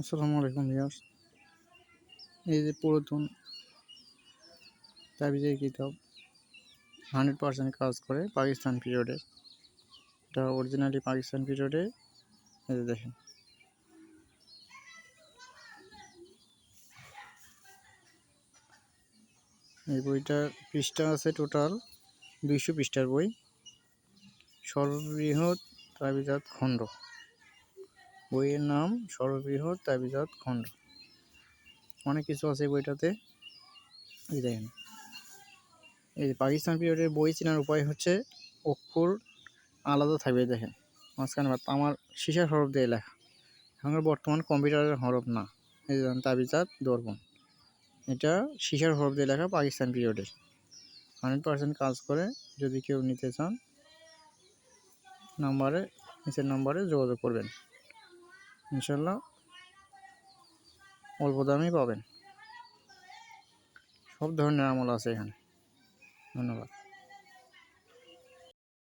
আসসালামু আলাইকুম ভিউয়ার্স। এই যে পুরাতন তাবিজের কিতাব 100% কাজ করে পাকিস্তান পিরিয়ডের। এটা অরিজিনালি পাকিস্তান পিরিয়ডে। এই যে দেখেন, এই বইটার পৃষ্ঠা আছে টোটাল 200 পৃষ্ঠার বই। সর্ববৃহৎ তাবিজাত খণ্ড, বইয়ের নাম সর্ববৃহৎ তাবিজাত খণ্ড। অনেক কিছু আছে বইটাতে। এই দেখেন, এই যে পাকিস্তান পিরিয়ডের বই চেনার উপায় হচ্ছে অক্ষর আলাদা থাকবে। দেখেন মাঝখানে আমার সীসার হরফ দিয়ে লেখা, এখনকার বর্তমান কম্পিউটারের হরফ না। এই যে তাবিজাত দর্পণ, এটা সীসার হরফ দিয়ে লেখা পাকিস্তান পিরিয়ডের। 100% কাজ করে। যদি কেউ নিতে চান নিচের নাম্বারে যোগাযোগ করবেন, ইনশাল্লাহ অল্প দামেই পাবেন। সব ধরনের আমল আছে এখানে। ধন্যবাদ।